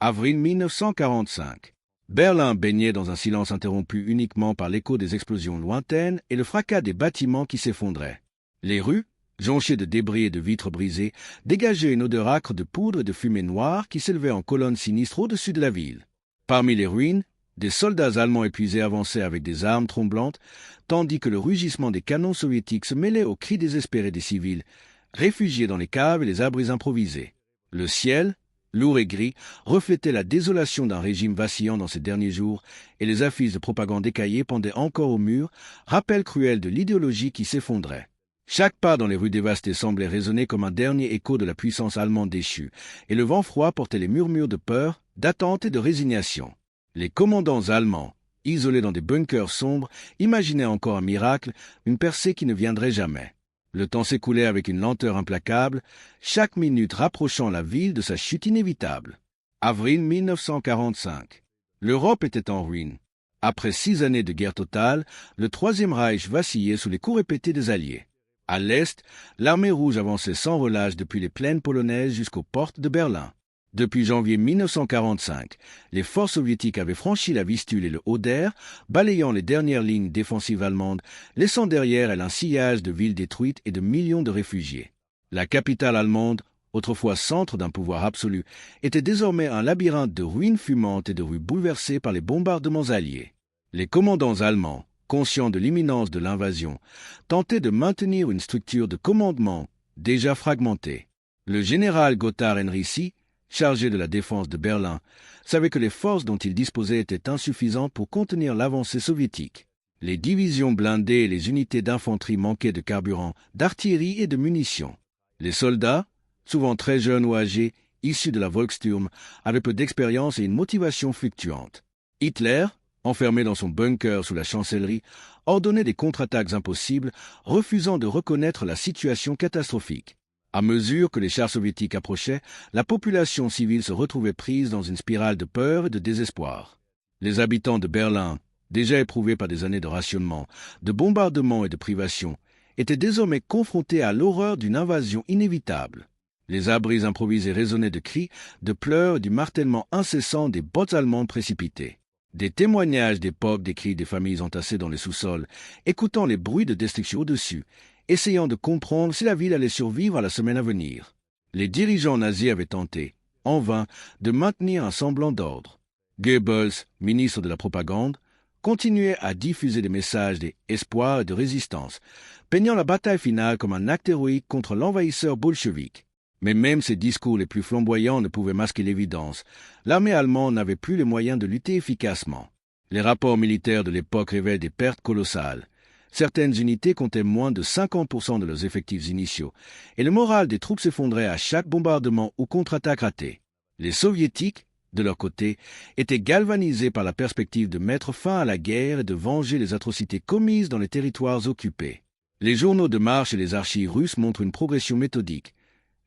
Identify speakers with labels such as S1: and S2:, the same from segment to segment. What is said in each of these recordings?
S1: Avril 1945. Berlin baignait dans un silence interrompu uniquement par l'écho des explosions lointaines et le fracas des bâtiments qui s'effondraient. Les rues, jonchées de débris et de vitres brisées, dégageaient une odeur âcre de poudre et de fumée noire qui s'élevait en colonnes sinistres au-dessus de la ville. Parmi les ruines, des soldats allemands épuisés avançaient avec des armes tremblantes, tandis que le rugissement des canons soviétiques se mêlait aux cris désespérés des civils, réfugiés dans les caves et les abris improvisés. Le ciel, lourd et gris, reflétait la désolation d'un régime vacillant dans ses derniers jours, et les affiches de propagande écaillées pendaient encore au mur, rappel cruel de l'idéologie qui s'effondrait. Chaque pas dans les rues dévastées semblait résonner comme un dernier écho de la puissance allemande déchue, et le vent froid portait les murmures de peur, d'attente et de résignation. Les commandants allemands, isolés dans des bunkers sombres, imaginaient encore un miracle, une percée qui ne viendrait jamais. Le temps s'écoulait avec une lenteur implacable, chaque minute rapprochant la ville de sa chute inévitable. Avril 1945. L'Europe était en ruine. Après 6 années de guerre totale, le Troisième Reich vacillait sous les coups répétés des Alliés. À l'est, l'armée rouge avançait sans relâche depuis les plaines polonaises jusqu'aux portes de Berlin. Depuis janvier 1945, les forces soviétiques avaient franchi la Vistule et le Oder, balayant les dernières lignes défensives allemandes, laissant derrière elles un sillage de villes détruites et de millions de réfugiés. La capitale allemande, autrefois centre d'un pouvoir absolu, était désormais un labyrinthe de ruines fumantes et de rues bouleversées par les bombardements alliés. Les commandants allemands, conscients de l'imminence de l'invasion, tentaient de maintenir une structure de commandement déjà fragmentée. Le général Gotthard Henrici, chargé de la défense de Berlin, savait que les forces dont il disposait étaient insuffisantes pour contenir l'avancée soviétique. Les divisions blindées et les unités d'infanterie manquaient de carburant, d'artillerie et de munitions. Les soldats, souvent très jeunes ou âgés, issus de la Volkssturm, avaient peu d'expérience et une motivation fluctuante. Hitler, enfermé dans son bunker sous la chancellerie, ordonnait des contre-attaques impossibles, refusant de reconnaître la situation catastrophique. À mesure que les chars soviétiques approchaient, la population civile se retrouvait prise dans une spirale de peur et de désespoir. Les habitants de Berlin, déjà éprouvés par des années de rationnement, de bombardements et de privations, étaient désormais confrontés à l'horreur d'une invasion inévitable. Les abris improvisés résonnaient de cris, de pleurs et du martèlement incessant des bottes allemandes précipitées. Des témoignages d'époque décrivent des familles entassées dans les sous-sols, écoutant les bruits de destruction au-dessus, essayant de comprendre si la ville allait survivre à la semaine à venir. Les dirigeants nazis avaient tenté, en vain, de maintenir un semblant d'ordre. Goebbels, ministre de la propagande, continuait à diffuser des messages d'espoir et de résistance, peignant la bataille finale comme un acte héroïque contre l'envahisseur bolchevique. Mais même ses discours les plus flamboyants ne pouvaient masquer l'évidence. L'armée allemande n'avait plus les moyens de lutter efficacement. Les rapports militaires de l'époque révèlent des pertes colossales. Certaines unités comptaient moins de 50% de leurs effectifs initiaux, et le moral des troupes s'effondrait à chaque bombardement ou contre-attaque ratée. Les soviétiques, de leur côté, étaient galvanisés par la perspective de mettre fin à la guerre et de venger les atrocités commises dans les territoires occupés. Les journaux de marche et les archives russes montrent une progression méthodique.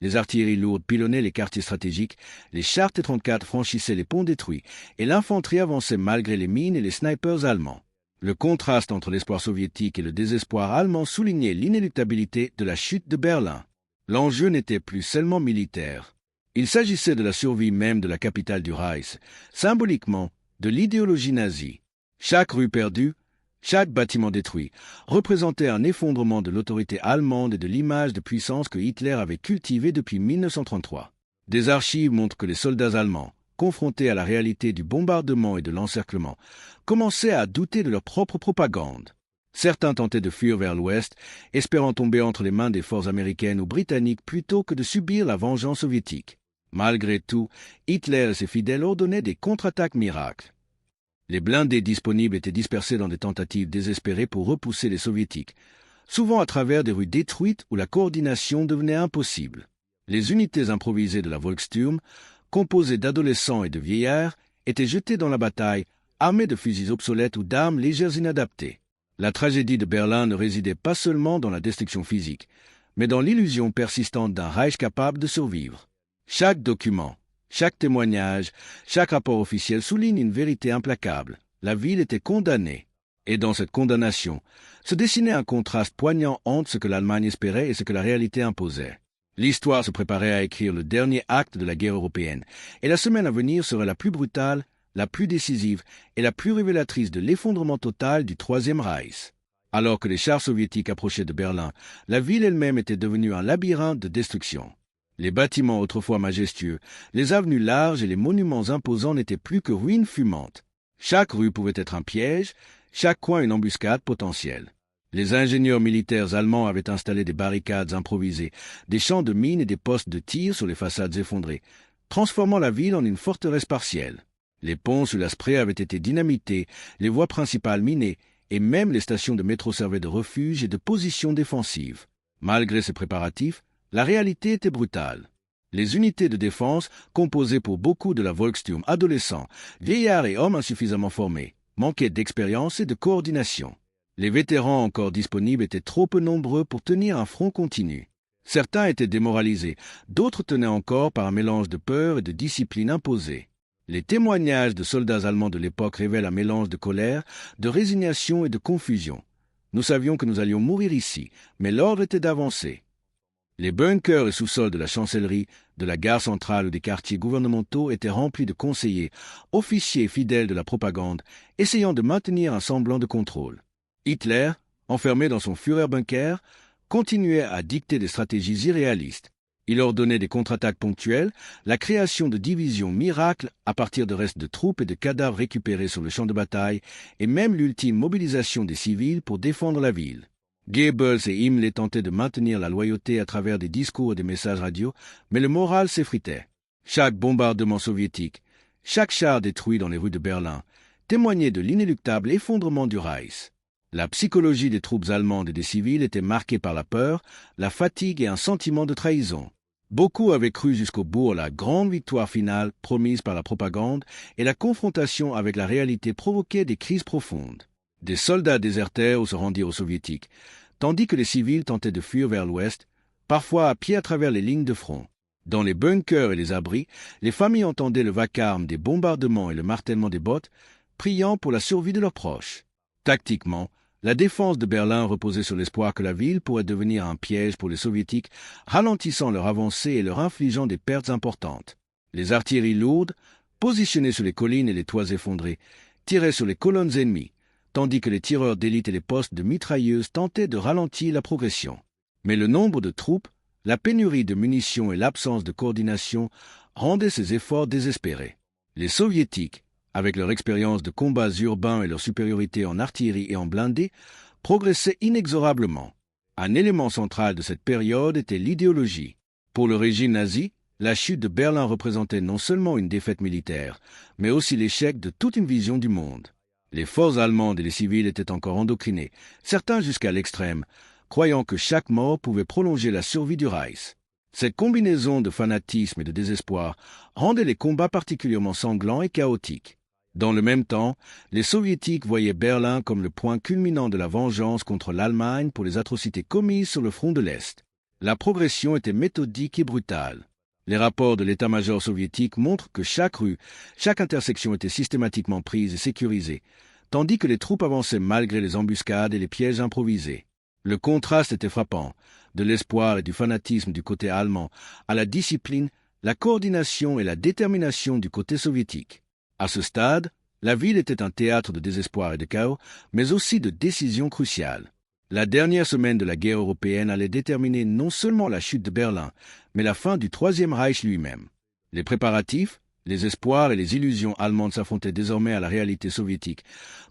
S1: Les artilleries lourdes pilonnaient les quartiers stratégiques, les chars T-34 franchissaient les ponts détruits, et l'infanterie avançait malgré les mines et les snipers allemands. Le contraste entre l'espoir soviétique et le désespoir allemand soulignait l'inéluctabilité de la chute de Berlin. L'enjeu n'était plus seulement militaire. Il s'agissait de la survie même de la capitale du Reich, symboliquement de l'idéologie nazie. Chaque rue perdue, chaque bâtiment détruit, représentait un effondrement de l'autorité allemande et de l'image de puissance que Hitler avait cultivée depuis 1933. Des archives montrent que les soldats allemands, confrontés à la réalité du bombardement et de l'encerclement, commençaient à douter de leur propre propagande. Certains tentaient de fuir vers l'ouest, espérant tomber entre les mains des forces américaines ou britanniques plutôt que de subir la vengeance soviétique. Malgré tout, Hitler et ses fidèles ordonnaient des contre-attaques miracles. Les blindés disponibles étaient dispersés dans des tentatives désespérées pour repousser les soviétiques, souvent à travers des rues détruites où la coordination devenait impossible. Les unités improvisées de la Volkssturm, composées d'adolescents et de vieillards, étaient jetées dans la bataille, armées de fusils obsolètes ou d'armes légères inadaptées. La tragédie de Berlin ne résidait pas seulement dans la destruction physique, mais dans l'illusion persistante d'un Reich capable de survivre. Chaque document, chaque témoignage, chaque rapport officiel souligne une vérité implacable. La ville était condamnée. Et dans cette condamnation, se dessinait un contraste poignant entre ce que l'Allemagne espérait et ce que la réalité imposait. L'histoire se préparait à écrire le dernier acte de la guerre européenne, et la semaine à venir serait la plus brutale, la plus décisive et la plus révélatrice de l'effondrement total du Troisième Reich. Alors que les chars soviétiques approchaient de Berlin, la ville elle-même était devenue un labyrinthe de destruction. Les bâtiments autrefois majestueux, les avenues larges et les monuments imposants n'étaient plus que ruines fumantes. Chaque rue pouvait être un piège, chaque coin une embuscade potentielle. Les ingénieurs militaires allemands avaient installé des barricades improvisées, des champs de mines et des postes de tir sur les façades effondrées, transformant la ville en une forteresse partielle. Les ponts sur la Spree avaient été dynamités, les voies principales minées, et même les stations de métro servaient de refuge et de position défensive. Malgré ces préparatifs, la réalité était brutale. Les unités de défense, composées pour beaucoup de la Volkssturm adolescents, vieillards et hommes insuffisamment formés, manquaient d'expérience et de coordination. Les vétérans encore disponibles étaient trop peu nombreux pour tenir un front continu. Certains étaient démoralisés, d'autres tenaient encore par un mélange de peur et de discipline imposée. Les témoignages de soldats allemands de l'époque révèlent un mélange de colère, de résignation et de confusion. Nous savions que nous allions mourir ici, mais l'ordre était d'avancer. Les bunkers et sous-sols de la chancellerie, de la gare centrale ou des quartiers gouvernementaux étaient remplis de conseillers, officiers fidèles de la propagande, essayant de maintenir un semblant de contrôle. Hitler, enfermé dans son Führerbunker, continuait à dicter des stratégies irréalistes. Il ordonnait des contre-attaques ponctuelles, la création de divisions miracles à partir de restes de troupes et de cadavres récupérés sur le champ de bataille, et même l'ultime mobilisation des civils pour défendre la ville. Goebbels et Himmler tentaient de maintenir la loyauté à travers des discours et des messages radio, mais le moral s'effritait. Chaque bombardement soviétique, chaque char détruit dans les rues de Berlin, témoignait de l'inéluctable effondrement du Reich. La psychologie des troupes allemandes et des civils était marquée par la peur, la fatigue et un sentiment de trahison. Beaucoup avaient cru jusqu'au bout à la grande victoire finale promise par la propagande, et la confrontation avec la réalité provoquait des crises profondes. Des soldats désertèrent ou se rendirent aux soviétiques, tandis que les civils tentaient de fuir vers l'ouest, parfois à pied à travers les lignes de front. Dans les bunkers et les abris, les familles entendaient le vacarme des bombardements et le martèlement des bottes, priant pour la survie de leurs proches. Tactiquement, la défense de Berlin reposait sur l'espoir que la ville pourrait devenir un piège pour les soviétiques, ralentissant leur avancée et leur infligeant des pertes importantes. Les artilleries lourdes, positionnées sur les collines et les toits effondrés, tiraient sur les colonnes ennemies, tandis que les tireurs d'élite et les postes de mitrailleuses tentaient de ralentir la progression. Mais le nombre de troupes, la pénurie de munitions et l'absence de coordination rendaient ces efforts désespérés. Les soviétiques, avec leur expérience de combats urbains et leur supériorité en artillerie et en blindés, progressaient inexorablement. Un élément central de cette période était l'idéologie. Pour le régime nazi, la chute de Berlin représentait non seulement une défaite militaire, mais aussi l'échec de toute une vision du monde. Les forces allemandes et les civils étaient encore endoctrinés, certains jusqu'à l'extrême, croyant que chaque mort pouvait prolonger la survie du Reich. Cette combinaison de fanatisme et de désespoir rendait les combats particulièrement sanglants et chaotiques. Dans le même temps, les Soviétiques voyaient Berlin comme le point culminant de la vengeance contre l'Allemagne pour les atrocités commises sur le front de l'Est. La progression était méthodique et brutale. Les rapports de l'état-major soviétique montrent que chaque rue, chaque intersection était systématiquement prise et sécurisée, tandis que les troupes avançaient malgré les embuscades et les pièges improvisés. Le contraste était frappant, de l'espoir et du fanatisme du côté allemand à la discipline, la coordination et la détermination du côté soviétique. À ce stade, la ville était un théâtre de désespoir et de chaos, mais aussi de décisions cruciales. La dernière semaine de la guerre européenne allait déterminer non seulement la chute de Berlin, mais la fin du Troisième Reich lui-même. Les préparatifs, les espoirs et les illusions allemandes s'affrontaient désormais à la réalité soviétique,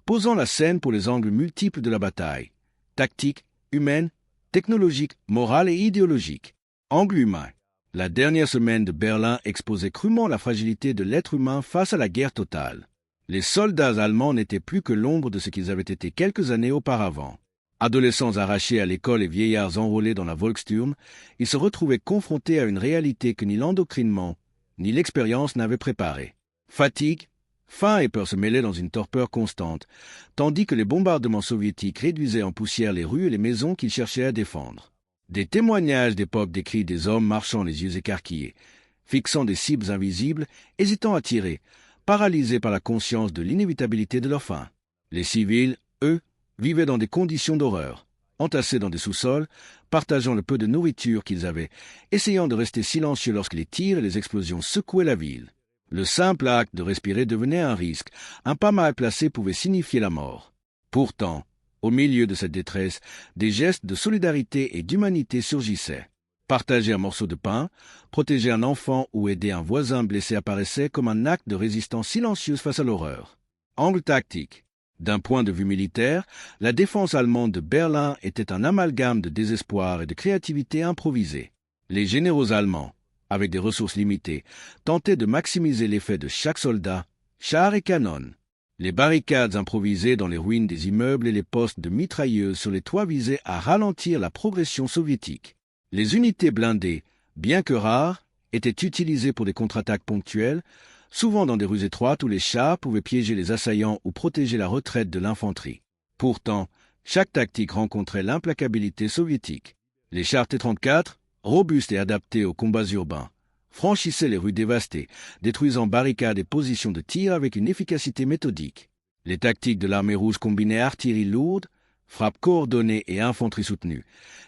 S1: posant la scène pour les angles multiples de la bataille. Tactique, humaine, technologique, morale et idéologique. Angle humain. La dernière semaine de Berlin exposait crûment la fragilité de l'être humain face à la guerre totale. Les soldats allemands n'étaient plus que l'ombre de ce qu'ils avaient été quelques années auparavant. Adolescents arrachés à l'école et vieillards enrôlés dans la Volkssturm, ils se retrouvaient confrontés à une réalité que ni l'endoctrinement, ni l'expérience n'avaient préparée. Fatigue, faim et peur se mêlaient dans une torpeur constante, tandis que les bombardements soviétiques réduisaient en poussière les rues et les maisons qu'ils cherchaient à défendre. Des témoignages d'époque décrits des hommes marchant les yeux écarquillés, fixant des cibles invisibles, hésitant à tirer, paralysés par la conscience de l'inévitabilité de leur fin. Les civils, eux, vivaient dans des conditions d'horreur. entassés dans des sous-sols, partageant le peu de nourriture qu'ils avaient, essayant de rester silencieux lorsque les tirs et les explosions secouaient la ville. Le simple acte de respirer devenait un risque. Un pas mal placé pouvait signifier la mort. Pourtant, au milieu de cette détresse, des gestes de solidarité et d'humanité surgissaient. Partager un morceau de pain, protéger un enfant ou aider un voisin blessé apparaissait comme un acte de résistance silencieuse face à l'horreur. Angle tactique. D'un point de vue militaire, la défense allemande de Berlin était un amalgame de désespoir et de créativité improvisée. Les généraux allemands, avec des ressources limitées, tentaient de maximiser l'effet de chaque soldat, char et canon. Les barricades improvisées dans les ruines des immeubles et les postes de mitrailleuses sur les toits visaient à ralentir la progression soviétique. Les unités blindées, bien que rares, étaient utilisées pour des contre-attaques ponctuelles, souvent dans des rues étroites où les chars pouvaient piéger les assaillants ou protéger la retraite de l'infanterie. Pourtant, chaque tactique rencontrait l'implacabilité soviétique. Les chars T-34, robustes et adaptés aux combats urbains, franchissaient les rues dévastées, détruisant barricades et positions de tir avec une efficacité méthodique. Les tactiques de l'armée rouge combinaient artillerie lourde, frappe coordonnée et infanterie soutenue,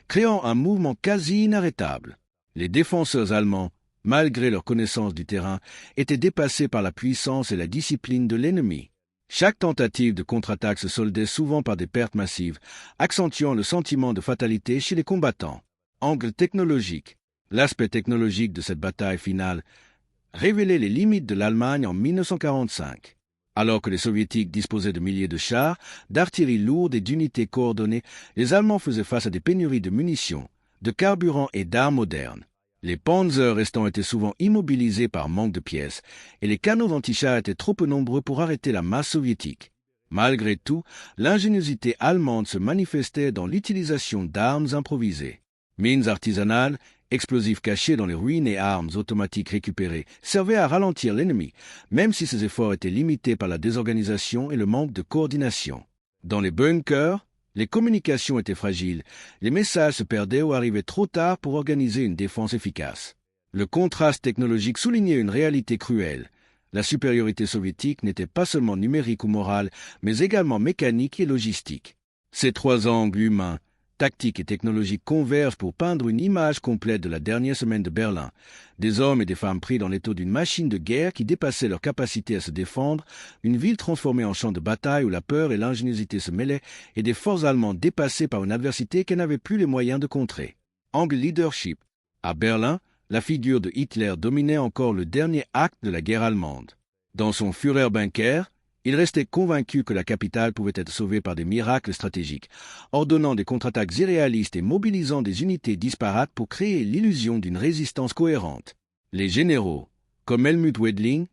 S1: créant un mouvement quasi inarrêtable. Les défenseurs allemands, malgré leur connaissance du terrain, étaient dépassés par la puissance et la discipline de l'ennemi. Chaque tentative de contre-attaque se soldait souvent par des pertes massives, accentuant le sentiment de fatalité chez les combattants. Angle technologique. L'aspect technologique de cette bataille finale révélait les limites de l'Allemagne en 1945. Alors que les Soviétiques disposaient de milliers de chars, d'artillerie lourde et d'unités coordonnées, les Allemands faisaient face à des pénuries de munitions, de carburant et d'armes modernes. Les panzers restants étaient souvent immobilisés par manque de pièces, et les canons antichars étaient trop peu nombreux pour arrêter la masse soviétique. Malgré tout, l'ingéniosité allemande se manifestait dans l'utilisation d'armes improvisées. Mines artisanales, explosifs cachés dans les ruines et armes automatiques récupérées servaient à ralentir l'ennemi, même si ces efforts étaient limités par la désorganisation et le manque de coordination. Dans les bunkers, les communications étaient fragiles, les messages se perdaient ou arrivaient trop tard pour organiser une défense efficace. Le contraste technologique soulignait une réalité cruelle. La supériorité soviétique n'était pas seulement numérique ou morale, mais également mécanique et logistique. Ces trois angles humains, tactiques et technologiques convergent pour peindre une image complète de la dernière semaine de Berlin. Des hommes et des femmes pris dans l'étau d'une machine de guerre qui dépassait leur capacité à se défendre, une ville transformée en champ de bataille où la peur et l'ingéniosité se mêlaient, et des forces allemandes dépassées par une adversité qu'elles n'avaient plus les moyens de contrer. Angle leadership. À Berlin, la figure de Hitler dominait encore le dernier acte de la guerre allemande. Dans son Führerbunker, il restait convaincu que la capitale pouvait être sauvée par des miracles stratégiques, ordonnant des contre-attaques irréalistes et mobilisant des unités disparates pour créer l'illusion d'une résistance cohérente. Les généraux, comme Helmut Wedling,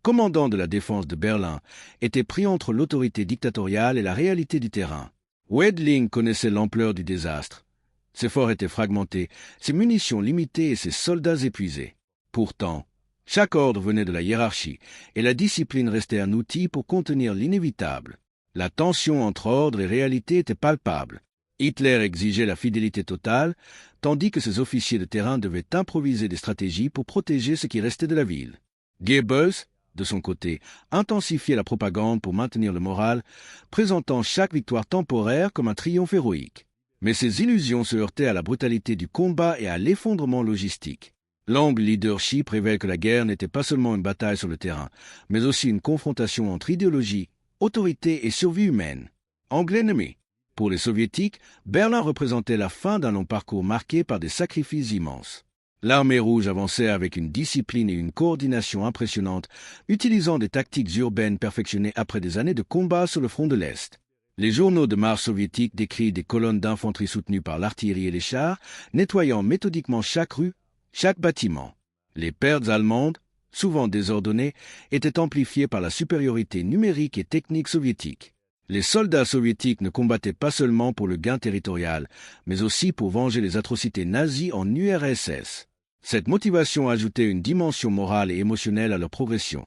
S1: commandant de la défense de Berlin, étaient pris entre l'autorité dictatoriale et la réalité du terrain. Wedling connaissait l'ampleur du désastre. Ses forts étaient fragmentés, ses munitions limitées et ses soldats épuisés. Pourtant, chaque ordre venait de la hiérarchie, et la discipline restait un outil pour contenir l'inévitable. La tension entre ordre et réalité était palpable. Hitler exigeait la fidélité totale, tandis que ses officiers de terrain devaient improviser des stratégies pour protéger ce qui restait de la ville. Goebbels, de son côté, intensifiait la propagande pour maintenir le moral, présentant chaque victoire temporaire comme un triomphe héroïque. Mais ces illusions se heurtaient à la brutalité du combat et à l'effondrement logistique. L'angle leadership révèle que la guerre n'était pas seulement une bataille sur le terrain, mais aussi une confrontation entre idéologie, autorité et survie humaine. Angle ennemi. Pour les Soviétiques, Berlin représentait la fin d'un long parcours marqué par des sacrifices immenses. L'armée rouge avançait avec une discipline et une coordination impressionnantes, utilisant des tactiques urbaines perfectionnées après des années de combats sur le front de l'Est. Les journaux de marche soviétiques décrivent des colonnes d'infanterie soutenues par l'artillerie et les chars, nettoyant méthodiquement chaque rue, chaque bâtiment. Les pertes allemandes, souvent désordonnées, étaient amplifiées par la supériorité numérique et technique soviétique. Les soldats soviétiques ne combattaient pas seulement pour le gain territorial, mais aussi pour venger les atrocités nazies en URSS. Cette motivation ajoutait une dimension morale et émotionnelle à leur progression.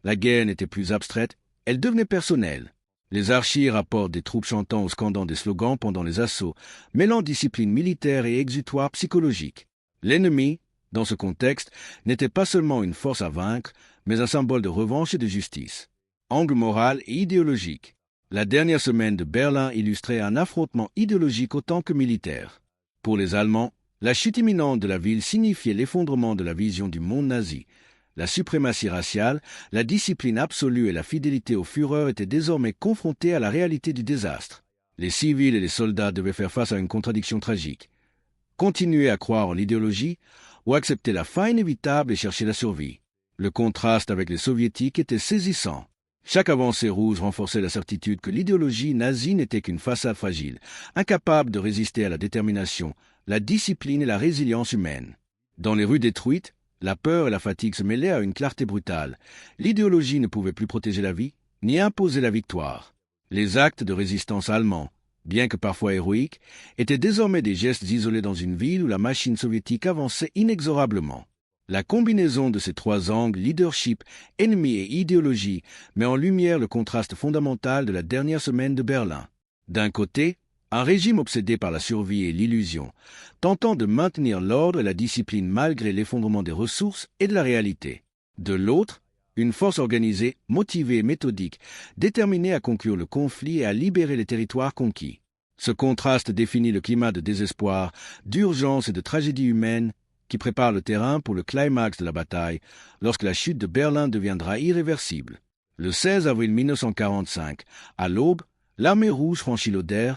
S1: La guerre n'était plus abstraite, elle devenait personnelle. Les archives rapportent des troupes chantant ou scandant des slogans pendant les assauts, mêlant discipline militaire et exutoire psychologique. L'ennemi, dans ce contexte, n'était pas seulement une force à vaincre, mais un symbole de revanche et de justice. Angle moral et idéologique. La dernière semaine de Berlin illustrait un affrontement idéologique autant que militaire. Pour les Allemands, la chute imminente de la ville signifiait l'effondrement de la vision du monde nazi. La suprématie raciale, la discipline absolue et la fidélité au Führer étaient désormais confrontés à la réalité du désastre. Les civils et les soldats devaient faire face à une contradiction tragique. Continuer à croire en l'idéologie ou accepter la fin inévitable et chercher la survie. Le contraste avec les soviétiques était saisissant. Chaque avancée rouge renforçait la certitude que l'idéologie nazie n'était qu'une façade fragile, incapable de résister à la détermination, la discipline et la résilience humaine. Dans les rues détruites, la peur et la fatigue se mêlaient à une clarté brutale. L'idéologie ne pouvait plus protéger la vie, ni imposer la victoire. Les actes de résistance allemands, bien que parfois héroïques, étaient désormais des gestes isolés dans une ville où la machine soviétique avançait inexorablement. La combinaison de ces trois angles, leadership, ennemi et idéologie, met en lumière le contraste fondamental de la dernière semaine de Berlin. D'un côté, un régime obsédé par la survie et l'illusion, tentant de maintenir l'ordre et la discipline malgré l'effondrement des ressources et de la réalité. De l'autre, une force organisée, motivée et méthodique, déterminée à conclure le conflit et à libérer les territoires conquis. Ce contraste définit le climat de désespoir, d'urgence et de tragédie humaine qui prépare le terrain pour le climax de la bataille, lorsque la chute de Berlin deviendra irréversible. Le 16 avril 1945, à l'aube, l'armée rouge franchit l'Oder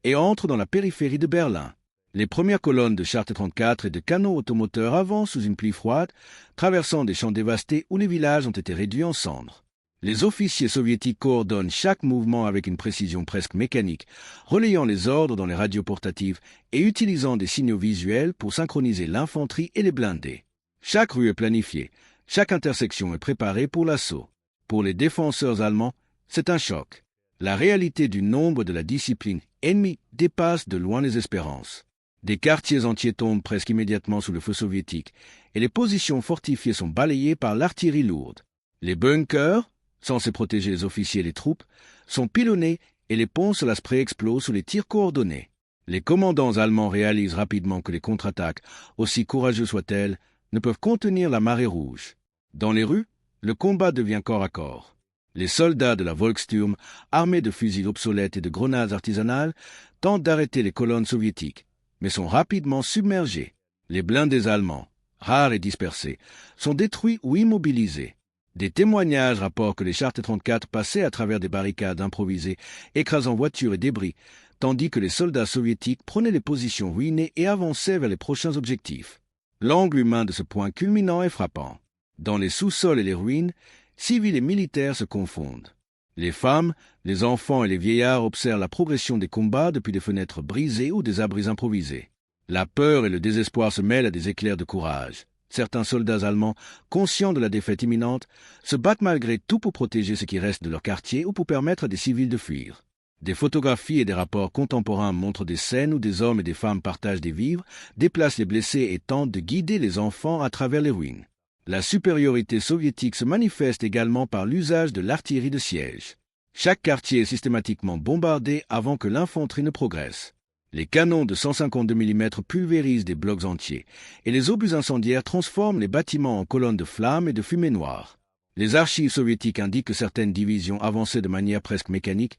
S1: et entre dans la périphérie de Berlin. Les premières colonnes de chars T-34 et de canons automoteurs avancent sous une pluie froide, traversant des champs dévastés où les villages ont été réduits en cendres. Les officiers soviétiques coordonnent chaque mouvement avec une précision presque mécanique, relayant les ordres dans les radios portatives et utilisant des signaux visuels pour synchroniser l'infanterie et les blindés. Chaque rue est planifiée, chaque intersection est préparée pour l'assaut. Pour les défenseurs allemands, c'est un choc. La réalité du nombre de la discipline ennemie dépasse de loin les espérances. Des quartiers entiers tombent presque immédiatement sous le feu soviétique et les positions fortifiées sont balayées par l'artillerie lourde. Les bunkers, censés protéger les officiers et les troupes, sont pilonnés et les ponts sur la Spree explosent sous les tirs coordonnés. Les commandants allemands réalisent rapidement que les contre-attaques, aussi courageuses soient-elles, ne peuvent contenir la marée rouge. Dans les rues, le combat devient corps à corps. Les soldats de la Volkssturm, armés de fusils obsolètes et de grenades artisanales, tentent d'arrêter les colonnes soviétiques, mais sont rapidement submergés. Les blindés allemands, rares et dispersés, sont détruits ou immobilisés. Des témoignages rapportent que les chars T-34 passaient à travers des barricades improvisées, écrasant voitures et débris, tandis que les soldats soviétiques prenaient les positions ruinées et avançaient vers les prochains objectifs. L'angle humain de ce point culminant est frappant. Dans les sous-sols et les ruines, civils et militaires se confondent. Les femmes, les enfants et les vieillards observent la progression des combats depuis des fenêtres brisées ou des abris improvisés. La peur et le désespoir se mêlent à des éclairs de courage. Certains soldats allemands, conscients de la défaite imminente, se battent malgré tout pour protéger ce qui reste de leur quartier ou pour permettre à des civils de fuir. Des photographies et des rapports contemporains montrent des scènes où des hommes et des femmes partagent des vivres, déplacent les blessés et tentent de guider les enfants à travers les ruines. La supériorité soviétique se manifeste également par l'usage de l'artillerie de siège. Chaque quartier est systématiquement bombardé avant que l'infanterie ne progresse. Les canons de 152 mm pulvérisent des blocs entiers, et les obus incendiaires transforment les bâtiments en colonnes de flammes et de fumée noire. Les archives soviétiques indiquent que certaines divisions avançaient de manière presque mécanique,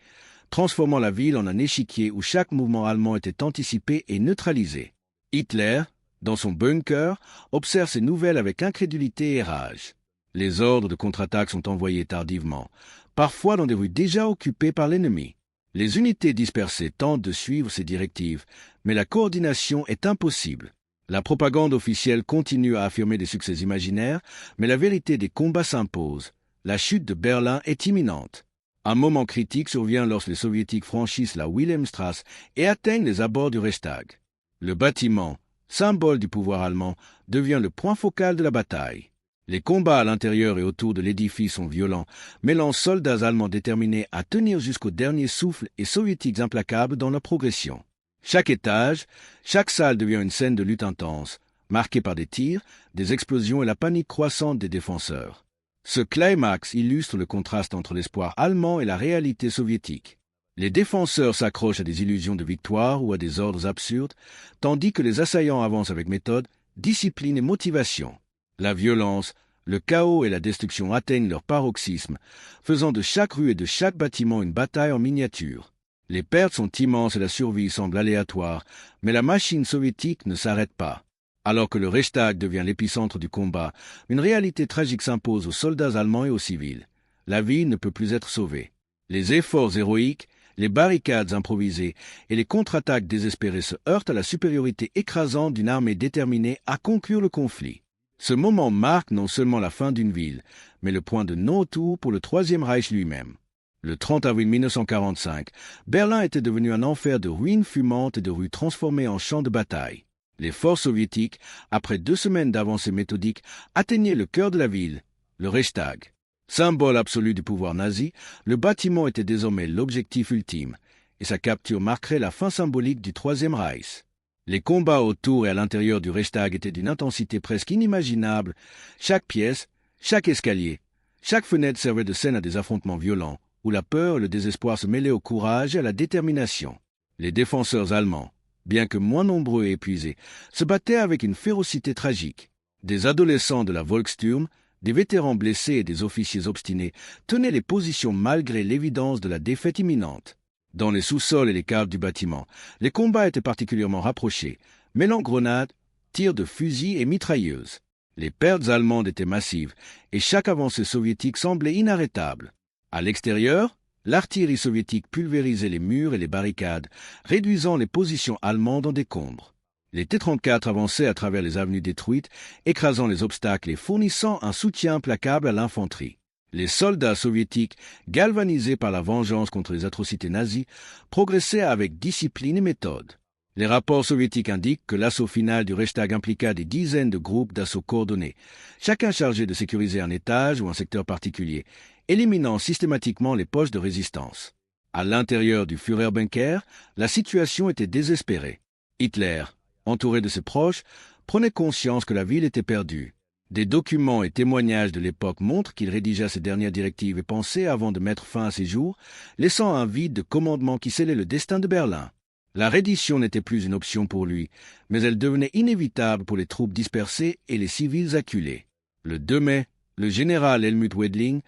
S1: transformant la ville en un échiquier où chaque mouvement allemand était anticipé et neutralisé. Hitler, dans son bunker, observe ces nouvelles avec incrédulité et rage. Les ordres de contre-attaque sont envoyés tardivement, parfois dans des rues déjà occupées par l'ennemi. Les unités dispersées tentent de suivre ces directives, mais la coordination est impossible. La propagande officielle continue à affirmer des succès imaginaires, mais la vérité des combats s'impose. La chute de Berlin est imminente. Un moment critique survient lorsque les Soviétiques franchissent la Wilhelmstrasse et atteignent les abords du Reichstag. Le bâtiment, symbole du pouvoir allemand, devient le point focal de la bataille. Les combats à l'intérieur et autour de l'édifice sont violents, mêlant soldats allemands déterminés à tenir jusqu'au dernier souffle et soviétiques implacables dans leur progression. Chaque étage, chaque salle devient une scène de lutte intense, marquée par des tirs, des explosions et la panique croissante des défenseurs. Ce climax illustre le contraste entre l'espoir allemand et la réalité soviétique. Les défenseurs s'accrochent à des illusions de victoire ou à des ordres absurdes, tandis que les assaillants avancent avec méthode, discipline et motivation. La violence, Le chaos et la destruction atteignent leur paroxysme, faisant de chaque rue et de chaque bâtiment une bataille en miniature. Les pertes sont immenses et la survie semble aléatoire, mais la machine soviétique ne s'arrête pas. Alors que le Reichstag devient l'épicentre du combat, une réalité tragique s'impose aux soldats allemands et aux civils. La ville ne peut plus être sauvée. Les efforts héroïques, les barricades improvisées et les contre-attaques désespérées se heurtent à la supériorité écrasante d'une armée déterminée à conclure le conflit. Ce moment marque non seulement la fin d'une ville, mais le point de non-retour pour le Troisième Reich lui-même. Le 30 avril 1945, Berlin était devenu un enfer de ruines fumantes et de rues transformées en champs de bataille. Les forces soviétiques, après 2 semaines d'avancée méthodique, atteignaient le cœur de la ville, le Reichstag. Symbole absolu du pouvoir nazi, le bâtiment était désormais l'objectif ultime, et sa capture marquerait la fin symbolique du Troisième Reich. Les combats autour et à l'intérieur du Reichstag étaient d'une intensité presque inimaginable. Chaque pièce, chaque escalier, chaque fenêtre servait de scène à des affrontements violents, où la peur et le désespoir se mêlaient au courage et à la détermination. Les défenseurs allemands, bien que moins nombreux et épuisés, se battaient avec une férocité tragique. Des adolescents de la Volkssturm, des vétérans blessés et des officiers obstinés tenaient les positions malgré l'évidence de la défaite imminente. Dans les sous-sols et les caves du bâtiment, les combats étaient particulièrement rapprochés, mêlant grenades, tirs de fusils et mitrailleuses. Les pertes allemandes étaient massives, et chaque avancée soviétique semblait inarrêtable. À l'extérieur, l'artillerie soviétique pulvérisait les murs et les barricades, réduisant les positions allemandes en décombres. Les T-34 avançaient à travers les avenues détruites, écrasant les obstacles et fournissant un soutien implacable à l'infanterie. Les soldats soviétiques, galvanisés par la vengeance contre les atrocités nazies, progressaient avec discipline et méthode. Les rapports soviétiques indiquent que l'assaut final du Reichstag impliqua des dizaines de groupes d'assaut coordonnés, chacun chargé de sécuriser un étage ou un secteur particulier, éliminant systématiquement les poches de résistance. À l'intérieur du Führerbunker, la situation était désespérée. Hitler, entouré de ses proches, prenait conscience que la ville était perdue. Des documents et témoignages de l'époque montrent qu'il rédigea ses dernières directives et pensées avant de mettre fin à ses jours, laissant un vide de commandement qui scellait le destin de Berlin. La reddition n'était plus une option pour lui, mais elle devenait inévitable pour les troupes dispersées et les civils acculés. Le 2 mai, le général Helmut Wedling,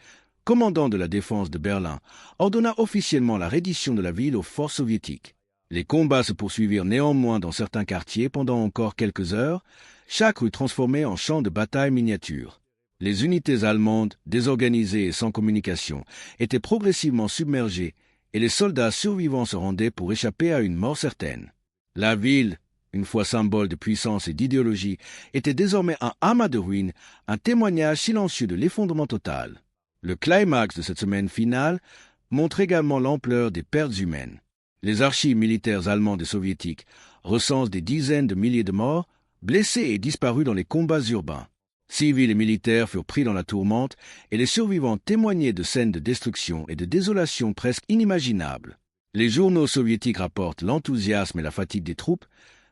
S1: commandant de la défense de Berlin, ordonna officiellement la reddition de la ville aux forces soviétiques. Les combats se poursuivirent néanmoins dans certains quartiers pendant encore quelques heures, chaque rue transformée en champ de bataille miniature. Les unités allemandes, désorganisées et sans communication, étaient progressivement submergées et les soldats survivants se rendaient pour échapper à une mort certaine. La ville, une fois symbole de puissance et d'idéologie, était désormais un amas de ruines, un témoignage silencieux de l'effondrement total. Le climax de cette semaine finale montre également l'ampleur des pertes humaines. Les archives militaires allemandes et soviétiques recensent des dizaines de milliers de morts, blessés et disparus dans les combats urbains. Civils et militaires furent pris dans la tourmente et les survivants témoignaient de scènes de destruction et de désolation presque inimaginables. Les journaux soviétiques rapportent l'enthousiasme et la fatigue des troupes,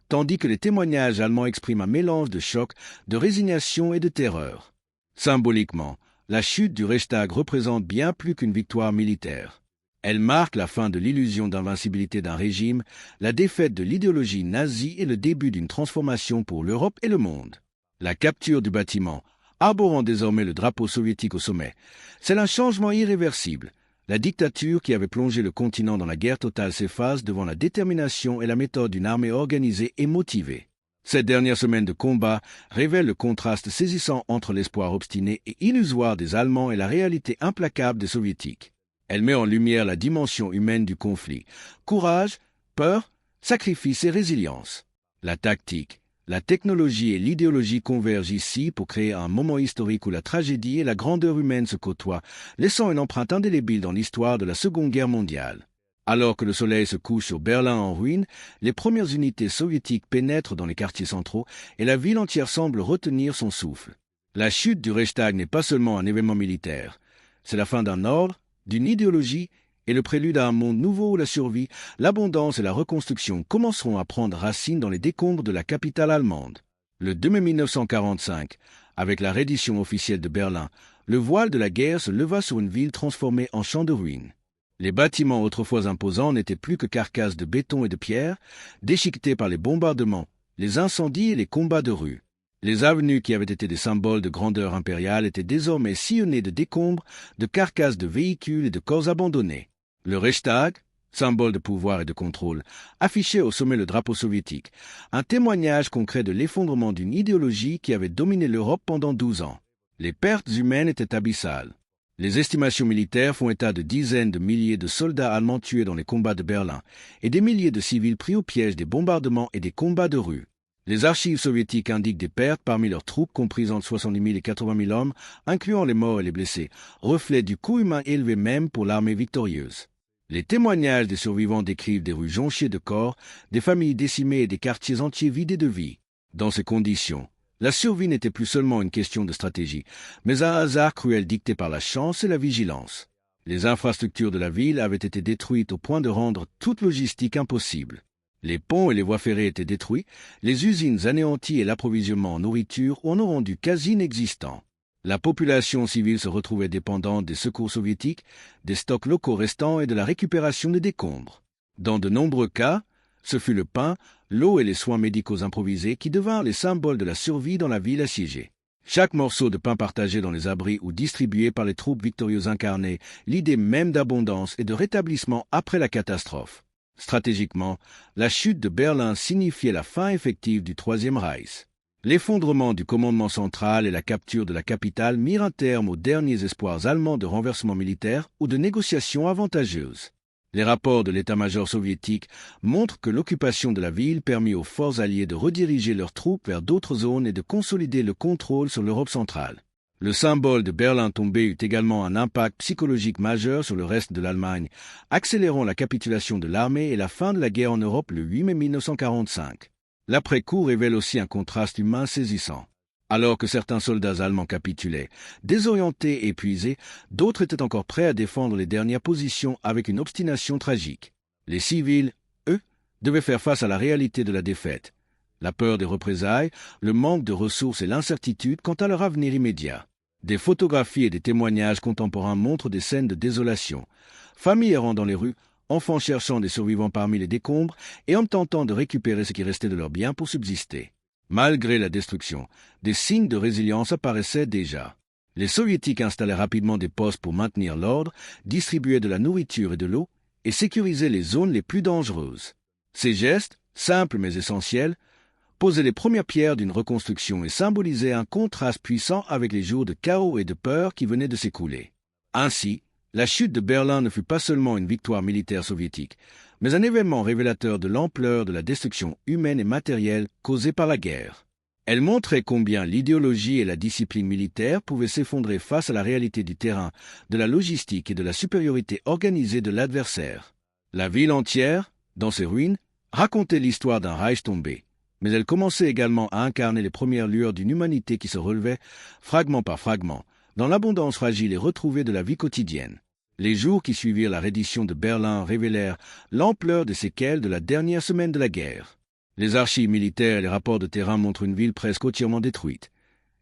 S1: tandis que les témoignages allemands expriment un mélange de choc, de résignation et de terreur. Symboliquement, la chute du Reichstag représente bien plus qu'une victoire militaire. Elle marque la fin de l'illusion d'invincibilité d'un régime, la défaite de l'idéologie nazie et le début d'une transformation pour l'Europe et le monde. La capture du bâtiment, arborant désormais le drapeau soviétique au sommet, c'est un changement irréversible. La dictature qui avait plongé le continent dans la guerre totale s'efface devant la détermination et la méthode d'une armée organisée et motivée. Cette dernière semaine de combat révèle le contraste saisissant entre l'espoir obstiné et illusoire des Allemands et la réalité implacable des Soviétiques. Elle met en lumière la dimension humaine du conflit. Courage, peur, sacrifice et résilience. La tactique, la technologie et l'idéologie convergent ici pour créer un moment historique où la tragédie et la grandeur humaine se côtoient, laissant une empreinte indélébile dans l'histoire de la Seconde Guerre mondiale. Alors que le soleil se couche sur Berlin en ruine, les premières unités soviétiques pénètrent dans les quartiers centraux et la ville entière semble retenir son souffle. La chute du Reichstag n'est pas seulement un événement militaire. C'est la fin d'un ordre, d'une idéologie et le prélude à un monde nouveau où la survie, l'abondance et la reconstruction commenceront à prendre racine dans les décombres de la capitale allemande. Le 2 mai 1945, avec la reddition officielle de Berlin, le voile de la guerre se leva sur une ville transformée en champ de ruines. Les bâtiments autrefois imposants n'étaient plus que carcasses de béton et de pierre, déchiquetés par les bombardements, les incendies et les combats de rue. Les avenues qui avaient été des symboles de grandeur impériale étaient désormais sillonnées de décombres, de carcasses de véhicules et de corps abandonnés. Le Reichstag, symbole de pouvoir et de contrôle, affichait au sommet le drapeau soviétique, un témoignage concret de l'effondrement d'une idéologie qui avait dominé l'Europe pendant 12 ans. Les pertes humaines étaient abyssales. Les estimations militaires font état de dizaines de milliers de soldats allemands tués dans les combats de Berlin et des milliers de civils pris au piège des bombardements et des combats de rue. Les archives soviétiques indiquent des pertes parmi leurs troupes comprises entre 70 000 et 80 000 hommes, incluant les morts et les blessés, reflet du coût humain élevé même pour l'armée victorieuse. Les témoignages des survivants décrivent des rues jonchées de corps, des familles décimées et des quartiers entiers vidés de vie. Dans ces conditions, la survie n'était plus seulement une question de stratégie, mais un hasard cruel dicté par la chance et la vigilance. Les infrastructures de la ville avaient été détruites au point de rendre toute logistique impossible. Les ponts et les voies ferrées étaient détruits, les usines anéanties et l'approvisionnement en nourriture en ont rendu quasi inexistant. La population civile se retrouvait dépendante des secours soviétiques, des stocks locaux restants et de la récupération des décombres. Dans de nombreux cas, ce fut le pain, l'eau et les soins médicaux improvisés qui devinrent les symboles de la survie dans la ville assiégée. Chaque morceau de pain partagé dans les abris ou distribué par les troupes victorieuses incarnait l'idée même d'abondance et de rétablissement après la catastrophe. Stratégiquement, la chute de Berlin signifiait la fin effective du Troisième Reich. L'effondrement du commandement central et la capture de la capitale mirent un terme aux derniers espoirs allemands de renversement militaire ou de négociations avantageuses. Les rapports de l'état-major soviétique montrent que l'occupation de la ville permit aux forces alliées de rediriger leurs troupes vers d'autres zones et de consolider le contrôle sur l'Europe centrale. Le symbole de Berlin tombé eut également un impact psychologique majeur sur le reste de l'Allemagne, accélérant la capitulation de l'armée et la fin de la guerre en Europe le 8 mai 1945. L'après-coup révèle aussi un contraste humain saisissant. Alors que certains soldats allemands capitulaient, désorientés et épuisés, d'autres étaient encore prêts à défendre les dernières positions avec une obstination tragique. Les civils, eux, devaient faire face à la réalité de la défaite. La peur des représailles, le manque de ressources et l'incertitude quant à leur avenir immédiat. Des photographies et des témoignages contemporains montrent des scènes de désolation. Familles errant dans les rues, enfants cherchant des survivants parmi les décombres et hommes tentant de récupérer ce qui restait de leurs biens pour subsister. Malgré la destruction, des signes de résilience apparaissaient déjà. Les Soviétiques installaient rapidement des postes pour maintenir l'ordre, distribuaient de la nourriture et de l'eau et sécurisaient les zones les plus dangereuses. Ces gestes, simples mais essentiels, posaient les premières pierres d'une reconstruction et symbolisaient un contraste puissant avec les jours de chaos et de peur qui venaient de s'écouler. Ainsi, la chute de Berlin ne fut pas seulement une victoire militaire soviétique, mais un événement révélateur de l'ampleur de la destruction humaine et matérielle causée par la guerre. Elle montrait combien l'idéologie et la discipline militaire pouvaient s'effondrer face à la réalité du terrain, de la logistique et de la supériorité organisée de l'adversaire. La ville entière, dans ses ruines, racontait l'histoire d'un Reich tombé, mais elle commençait également à incarner les premières lueurs d'une humanité qui se relevait, fragment par fragment, dans l'abondance fragile et retrouvée de la vie quotidienne. Les jours qui suivirent la reddition de Berlin révélèrent l'ampleur des séquelles de la dernière semaine de la guerre. Les archives militaires et les rapports de terrain montrent une ville presque entièrement détruite.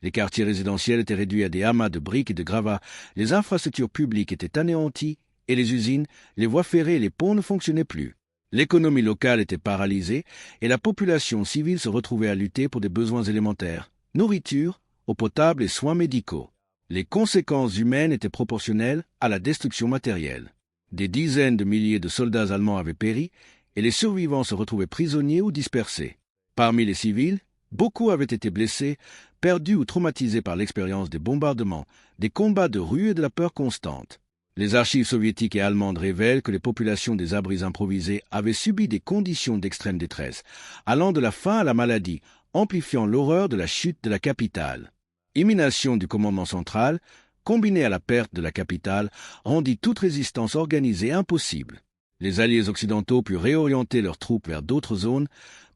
S1: Les quartiers résidentiels étaient réduits à des amas de briques et de gravats, les infrastructures publiques étaient anéanties, et les usines, les voies ferrées et les ponts ne fonctionnaient plus. L'économie locale était paralysée, et la population civile se retrouvait à lutter pour des besoins élémentaires, nourriture, eau potable et soins médicaux. Les conséquences humaines étaient proportionnelles à la destruction matérielle. Des dizaines de milliers de soldats allemands avaient péri, et les survivants se retrouvaient prisonniers ou dispersés. Parmi les civils, beaucoup avaient été blessés, perdus ou traumatisés par l'expérience des bombardements, des combats de rue et de la peur constante. Les archives soviétiques et allemandes révèlent que les populations des abris improvisés avaient subi des conditions d'extrême détresse, allant de la faim à la maladie, amplifiant l'horreur de la chute de la capitale. Élimination du commandement central, combinée à la perte de la capitale, rendit toute résistance organisée impossible. Les alliés occidentaux purent réorienter leurs troupes vers d'autres zones,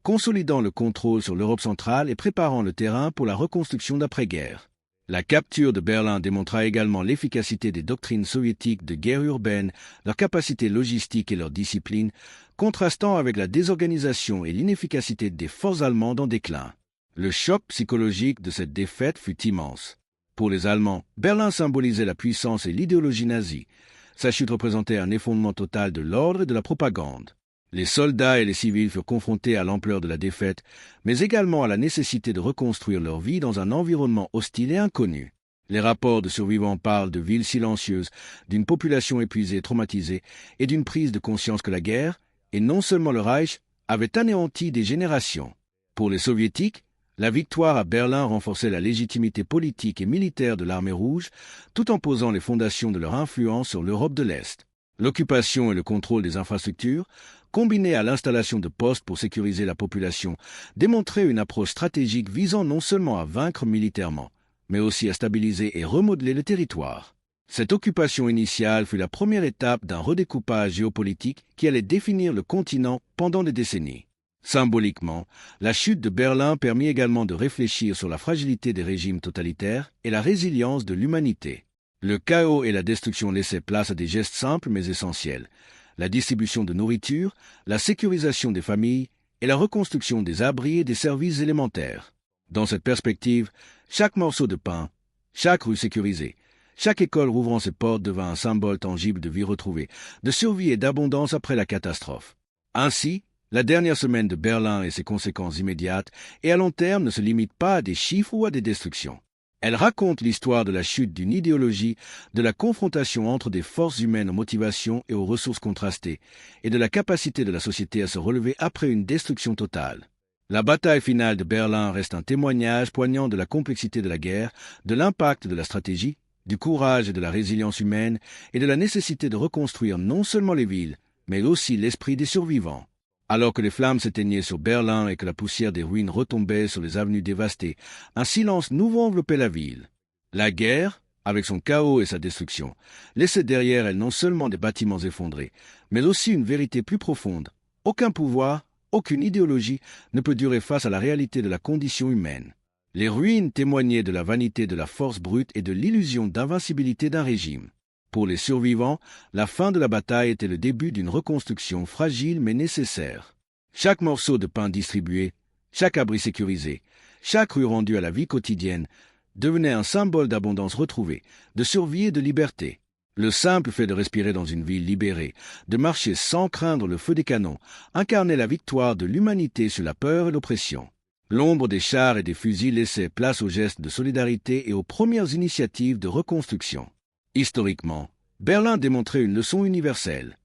S1: consolidant le contrôle sur l'Europe centrale et préparant le terrain pour la reconstruction d'après-guerre. La capture de Berlin démontra également l'efficacité des doctrines soviétiques de guerre urbaine, leur capacité logistique et leur discipline, contrastant avec la désorganisation et l'inefficacité des forces allemandes en déclin. Le choc psychologique de cette défaite fut immense. Pour les Allemands, Berlin symbolisait la puissance et l'idéologie nazie. Sa chute représentait un effondrement total de l'ordre et de la propagande. Les soldats et les civils furent confrontés à l'ampleur de la défaite, mais également à la nécessité de reconstruire leur vie dans un environnement hostile et inconnu. Les rapports de survivants parlent de villes silencieuses, d'une population épuisée et traumatisée, et d'une prise de conscience que la guerre, et non seulement le Reich, avait anéanti des générations. Pour les Soviétiques, la victoire à Berlin renforçait la légitimité politique et militaire de l'armée rouge, tout en posant les fondations de leur influence sur l'Europe de l'Est. L'occupation et le contrôle des infrastructures, combinés à l'installation de postes pour sécuriser la population, démontraient une approche stratégique visant non seulement à vaincre militairement, mais aussi à stabiliser et remodeler le territoire. Cette occupation initiale fut la première étape d'un redécoupage géopolitique qui allait définir le continent pendant des décennies. Symboliquement, la chute de Berlin permit également de réfléchir sur la fragilité des régimes totalitaires et la résilience de l'humanité. Le chaos et la destruction laissaient place à des gestes simples mais essentiels: la distribution de nourriture, la sécurisation des familles et la reconstruction des abris et des services élémentaires. Dans cette perspective, chaque morceau de pain, chaque rue sécurisée, chaque école rouvrant ses portes devint un symbole tangible de vie retrouvée, de survie et d'abondance après la catastrophe. Ainsi, la dernière semaine de Berlin et ses conséquences immédiates et à long terme ne se limitent pas à des chiffres ou à des destructions. Elle raconte l'histoire de la chute d'une idéologie, de la confrontation entre des forces humaines aux motivations et aux ressources contrastées, et de la capacité de la société à se relever après une destruction totale. La bataille finale de Berlin reste un témoignage poignant de la complexité de la guerre, de l'impact de la stratégie, du courage et de la résilience humaine, et de la nécessité de reconstruire non seulement les villes, mais aussi l'esprit des survivants. Alors que les flammes s'éteignaient sur Berlin et que la poussière des ruines retombait sur les avenues dévastées, un silence nouveau enveloppait la ville. La guerre, avec son chaos et sa destruction, laissait derrière elle non seulement des bâtiments effondrés, mais aussi une vérité plus profonde. Aucun pouvoir, aucune idéologie ne peut durer face à la réalité de la condition humaine. Les ruines témoignaient de la vanité de la force brute et de l'illusion d'invincibilité d'un régime. Pour les survivants, la fin de la bataille était le début d'une reconstruction fragile mais nécessaire. Chaque morceau de pain distribué, chaque abri sécurisé, chaque rue rendue à la vie quotidienne devenait un symbole d'abondance retrouvée, de survie et de liberté. Le simple fait de respirer dans une ville libérée, de marcher sans craindre le feu des canons, incarnait la victoire de l'humanité sur la peur et l'oppression. L'ombre des chars et des fusils laissait place aux gestes de solidarité et aux premières initiatives de reconstruction. Historiquement, Berlin démontrait une leçon universelle.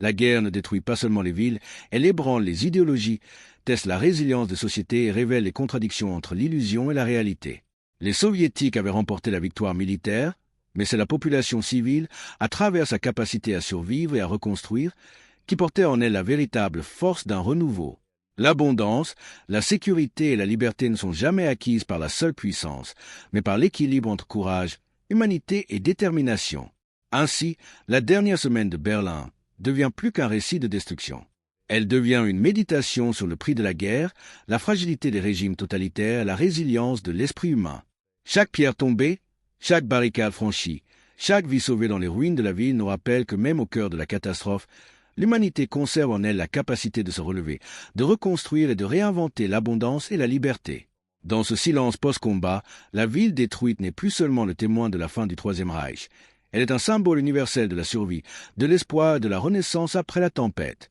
S1: La guerre ne détruit pas seulement les villes, elle ébranle les idéologies, teste la résilience des sociétés et révèle les contradictions entre l'illusion et la réalité. Les Soviétiques avaient remporté la victoire militaire, mais c'est la population civile, à travers sa capacité à survivre et à reconstruire, qui portait en elle la véritable force d'un renouveau. L'abondance, la sécurité et la liberté ne sont jamais acquises par la seule puissance, mais par l'équilibre entre courage, humanité et détermination. Ainsi, la dernière semaine de Berlin devient plus qu'un récit de destruction. Elle devient une méditation sur le prix de la guerre, la fragilité des régimes totalitaires, la résilience de l'esprit humain. Chaque pierre tombée, chaque barricade franchie, chaque vie sauvée dans les ruines de la ville nous rappelle que même au cœur de la catastrophe, l'humanité conserve en elle la capacité de se relever, de reconstruire et de réinventer l'abondance et la liberté. Dans ce silence post-combat, la ville détruite n'est plus seulement le témoin de la fin du Troisième Reich. Elle est un symbole universel de la survie, de l'espoir et de la renaissance après la tempête.